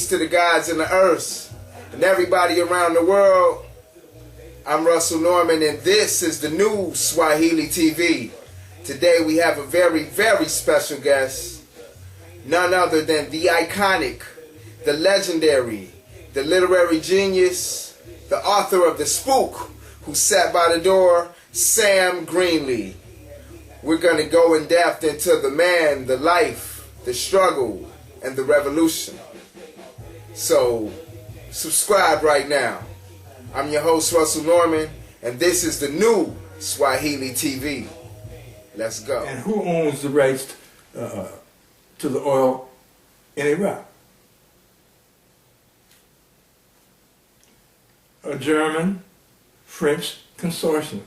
Peace to the gods and the earths and everybody around the world. I'm Russell Norman, and this is the new Swahili TV. Today we have a very, very special guest. None other than the iconic, the legendary, the literary genius, the author of the Spook, who sat by the door, Sam GREENLEE. We're going to go in depth into the man, the life, the struggle, and the revolution. So, subscribe right now. I'm your host, Russell Norman, and this is the new Swahili TV. Let's go. And who owns the rights to the oil in Iraq? A German, French consortium.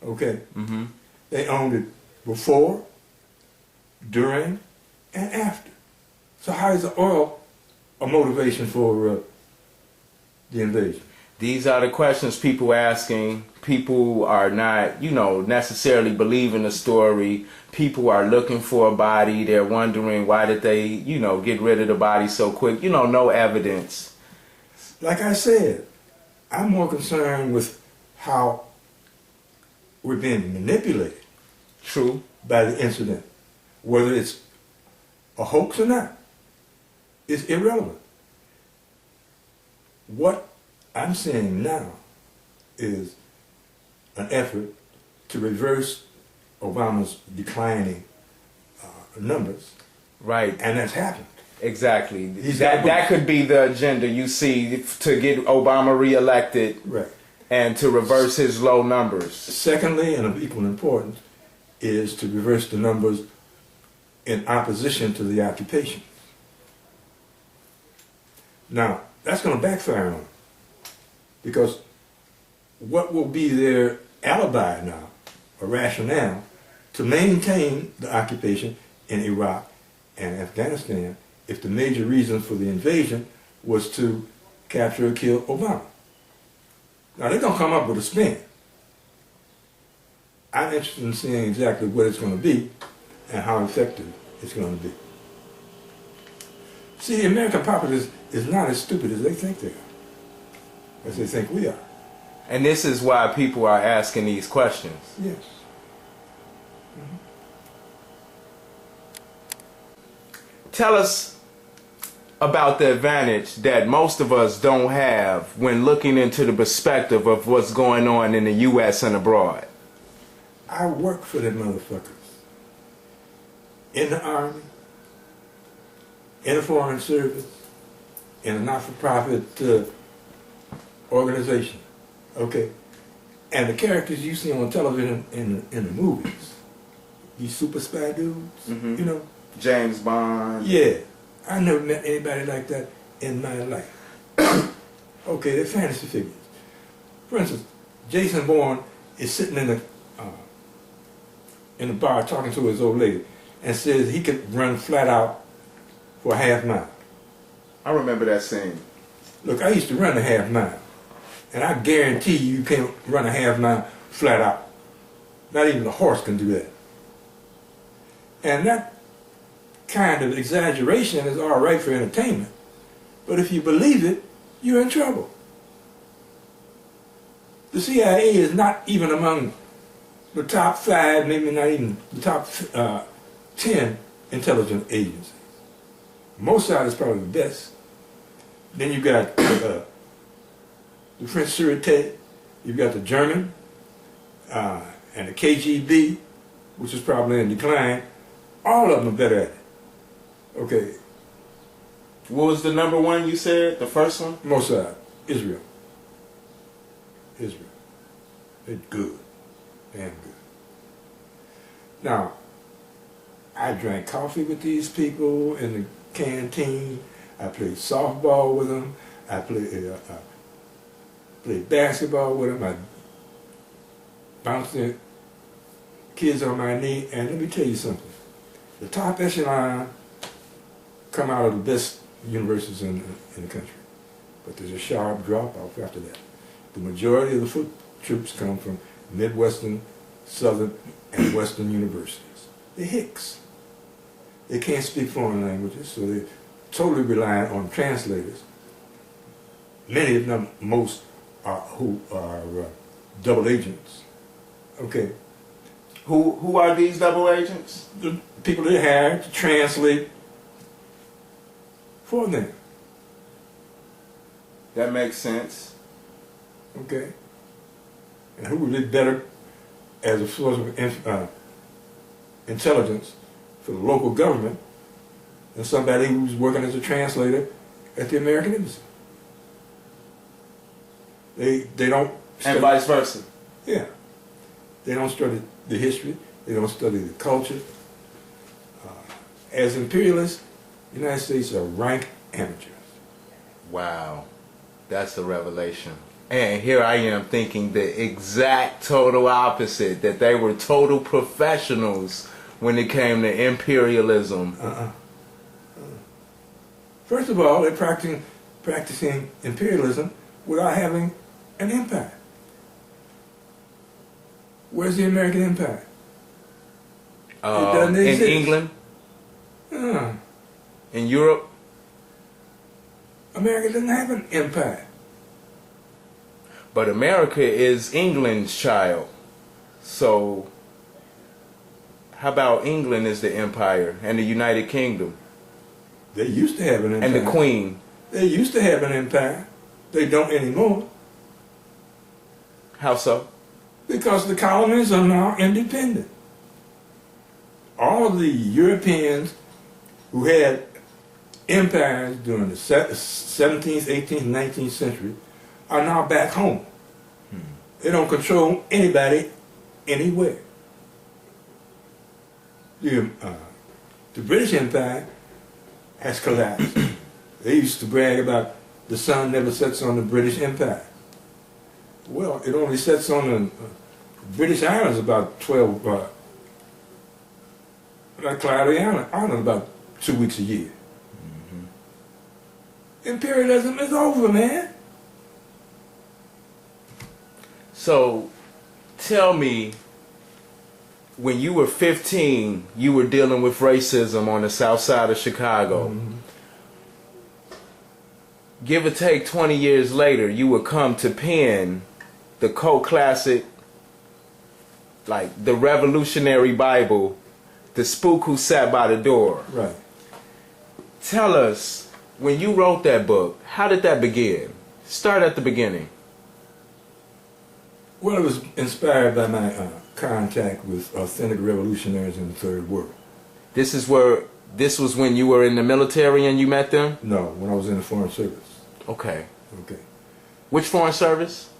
Okay? Mm-hmm. They owned it before, during, and after. So how is the oil a motivation for the invasion? These are the questions people asking. People are not, necessarily believing the story. People are looking for a body. They're wondering why did they, get rid of the body so quick. No evidence. Like I said, I'm more concerned with how we're being manipulated. True. By the incident. Whether it's a hoax or not is irrelevant. What I'm seeing now is an effort to reverse Obama's declining numbers. Right. And that's happened. Exactly. That could be the agenda you see to get Obama reelected. Right. And to reverse his low numbers. Secondly, and of equal importance, is to reverse the numbers in opposition to the occupation. Now, that's going to backfire on them. Because what will be their alibi now, or rationale, to maintain the occupation in Iraq and Afghanistan if the major reason for the invasion was to capture or kill Obama? Now, they're going to come up with a spin. I'm interested in seeing exactly what it's going to be and how effective it's going to be. See, the American populace is not as stupid as they think they are, as they think we are. And this is why people are asking these questions. Yes. Mm-hmm. Tell us about the advantage that most of us don't have when looking into the perspective of what's going on in the U.S. and abroad. I work for them motherfuckers. In the Army, in the Foreign Service, in a not-for-profit organization. Okay? And the characters you see on television in the movies, these super spy dudes, Mm-hmm. James Bond. Yeah. I never met anybody like that in my life. Okay, they're fantasy figures. For instance, Jason Bourne is sitting in the bar talking to his old lady and says he could run flat out for a half mile. I remember that scene. Look, I used to run a half mile, and I guarantee you can't run a half mile flat out. Not even a horse can do that. And that kind of exaggeration is all right for entertainment, but if you believe it, you're in trouble. The CIA is not even among the top 5, maybe not even the top 10 intelligence agencies. Mossad is probably the best. Then you've got the French Sûreté, you've got the German, and the KGB, which is probably in decline. All of them are better at it. Okay. What was the number one you said? The first one? Mossad, Israel. Israel. They're good. Damn good. Now, I drank coffee with these people in the canteen. I played softball with them. I played basketball with them. I bounced the kids on my knee. And let me tell you something. The top echelon come out of the best universities in the country. But there's a sharp drop-off after that. The majority of the foot troops come from Midwestern, Southern, and Western universities. They're hicks. They can't speak foreign languages, so they totally reliant on translators. Many, if not most, who are double agents. Okay, Who are these double agents? the people they hire to translate for them. That makes sense. Okay, and who would be better as a source of intelligence for the local government than somebody who's working as a translator at the American Embassy? They don't study, And vice versa. yeah, they don't study the history, they don't study the culture. As imperialists, the United States are rank amateurs. Wow. That's a revelation. And here I am thinking the exact total opposite, that they were total professionals when it came to imperialism. First of all, they're practicing imperialism without having an empire. Where's the American empire? It doesn't In exist. England, Uh, in Europe, America doesn't have an empire. but America is England's child. So how about England is the empire and the United Kingdom They used to have an empire. and the Queen? They used to have an empire. They don't anymore How so? because the colonies are now independent. All of the Europeans who had empires during the 17th, 18th, 19th century are now back home. They don't control anybody anywhere. The British Empire has collapsed. They used to brag about the sun never sets on the British Empire. Well, it only sets on the British Islands about 12, like Cloudy Island about 2 weeks a year. Imperialism is over, man. So tell me, when you were 15, you were dealing with racism on the south side of Chicago. Give or take 20 years later, you would come to pen the cult classic, like the revolutionary Bible, The Spook Who Sat by the Door. Right. Tell us, when you wrote that book, how did that begin? Start at the beginning. Well, it was inspired by my contact with authentic revolutionaries in the Third World. This was when you were in the military and you met them? No, when I was in the Foreign Service. Okay. Okay. Which foreign service?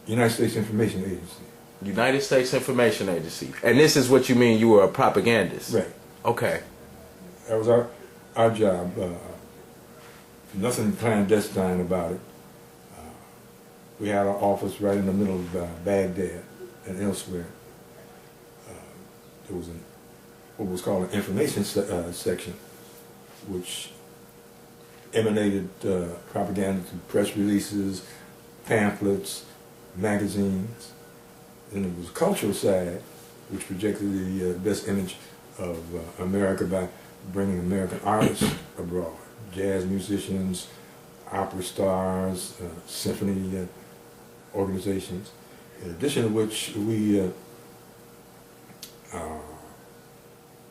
United States Information Agency. United States Information Agency. And this is what you mean you were a propagandist? Right. Okay. That was our job. Nothing clandestine about it. We had our office right in the middle of Baghdad and elsewhere. There was what was called an information section, which emanated propaganda through press releases, pamphlets, magazines. Then there was a cultural side, which projected the best image of America by bringing American artists abroad, jazz musicians, opera stars, symphony organizations. In addition to which, we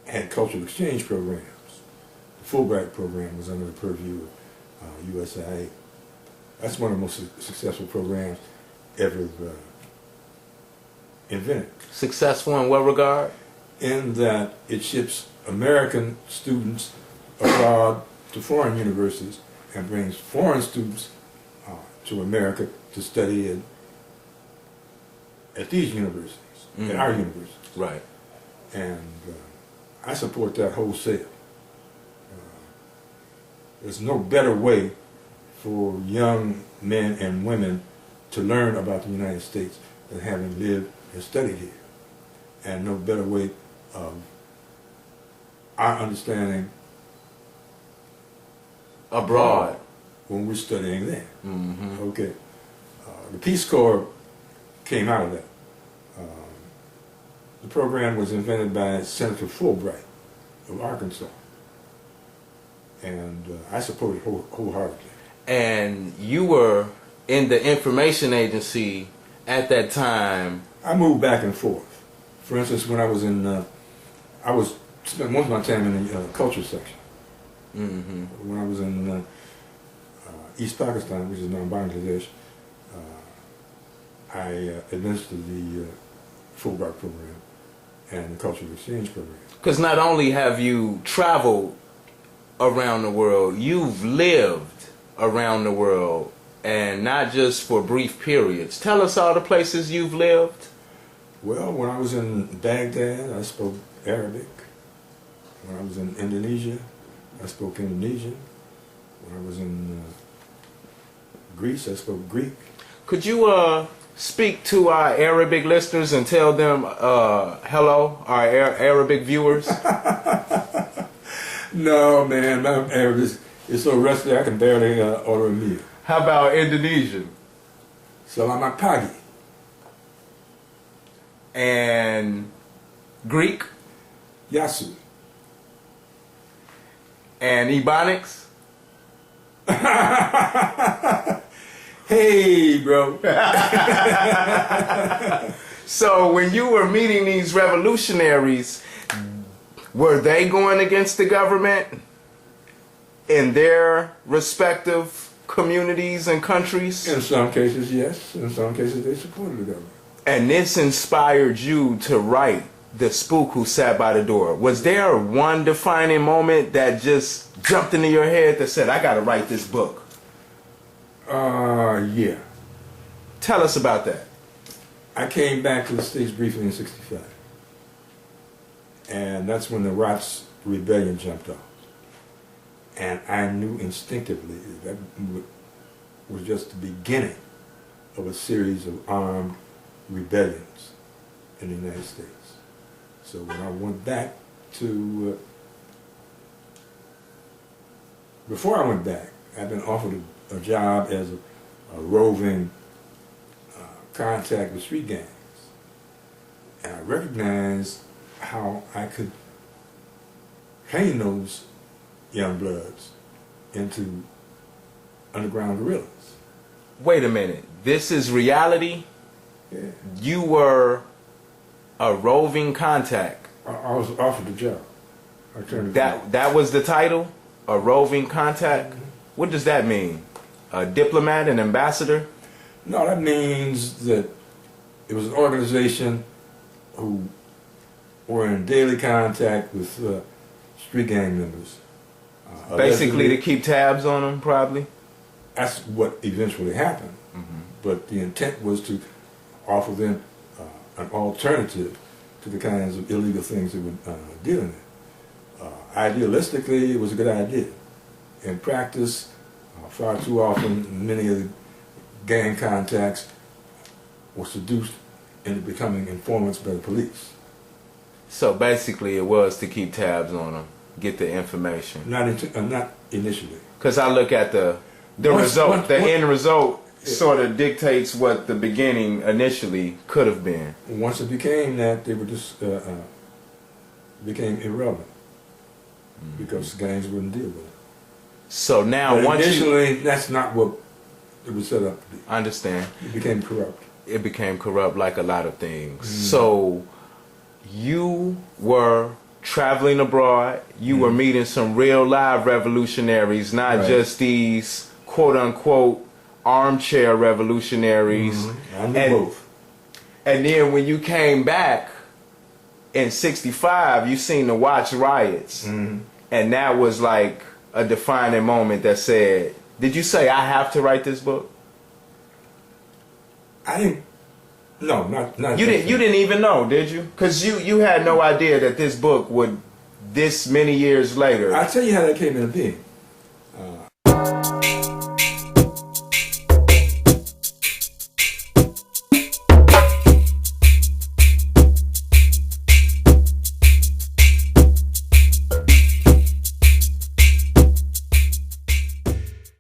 had cultural exchange programs. The Fulbright program was under the purview of USIA. That's one of the most successful programs ever invented. Successful in what regard? In that it ships American students abroad to foreign universities and brings foreign students to America to study at these universities, at our universities. Right. And I support that wholesale. There's no better way for young men and women to learn about the United States than having lived and studied here. And no better way of our understanding Abroad. when we're studying there. Okay. The Peace Corps came out of that. The program was invented by Senator Fulbright of Arkansas. And I support it wholeheartedly. And you were in the information agency at that time. I moved back and forth. For instance, when I was in, spent most of my time in the culture section. Mm-hmm. When I was in East Pakistan, which is now Bangladesh, I administered the Fulbright program and the cultural exchange program. Because not only have you traveled around the world, you've lived around the world, and not just for brief periods. Tell us all the places you've lived. Well, when I was in Baghdad, I spoke Arabic. When I was in Indonesia, I spoke Indonesian. When I was in Greece, I spoke Greek. Could you speak to our Arabic listeners and tell them hello, our Arabic viewers? No, man, my Arabic is so rusty I can barely order a meal. How about Indonesian? Selamat pagi. And Greek? Yasu. And Ebonics? Hey, bro. So when you were meeting these revolutionaries, were they going against the government in their respective communities and countries? In some cases, yes. In some cases, they supported the government. And this inspired you to write The Spook Who Sat by the Door. Was there one defining moment that just jumped into your head that said, I gotta write this book? Yeah. Tell us about that. I came back to the States briefly in '65. And that's when the Rots Rebellion jumped off. And I knew instinctively that was just the beginning of a series of armed rebellions in the United States. So when I went back to, before I went back, I'd been offered a job as a roving contact with street gangs. And I recognized how I could train those young bloods into underground guerrillas. Wait a minute. This is reality? Yeah. You were a roving contact. I was offered the job. I turned it down. That was the title? A roving contact? What does that mean? A diplomat, an ambassador? No, that means that it was an organization who were in daily contact with street gang members. Basically to keep tabs on them, probably? That's what eventually happened. Mm-hmm. But the intent was to offer them an alternative to the kinds of illegal things they were dealing with. Idealistically, it was a good idea. In practice, far too often, many of the gang contacts were seduced into becoming informants by the police. So basically it was to keep tabs on them, get the information. Not initially. Because I look at the end result sort of dictates what the beginning initially could have been. Once it became that, they were just became irrelevant because gangs wouldn't deal with it. So now, but initially, that's not what it was set up to be. I understand. It became corrupt. It became corrupt, like a lot of things. So you were traveling abroad. You were meeting some real live revolutionaries, not just these quote unquote armchair revolutionaries. I knew both. And then when you came back in '65, you seen the Watch riots, and that was like a defining moment that said, did you say, I have to write this book? I didn't. No, not. You didn't even know, did you? Because you had no idea that this book would, this many years later. I'll tell you how that came into being.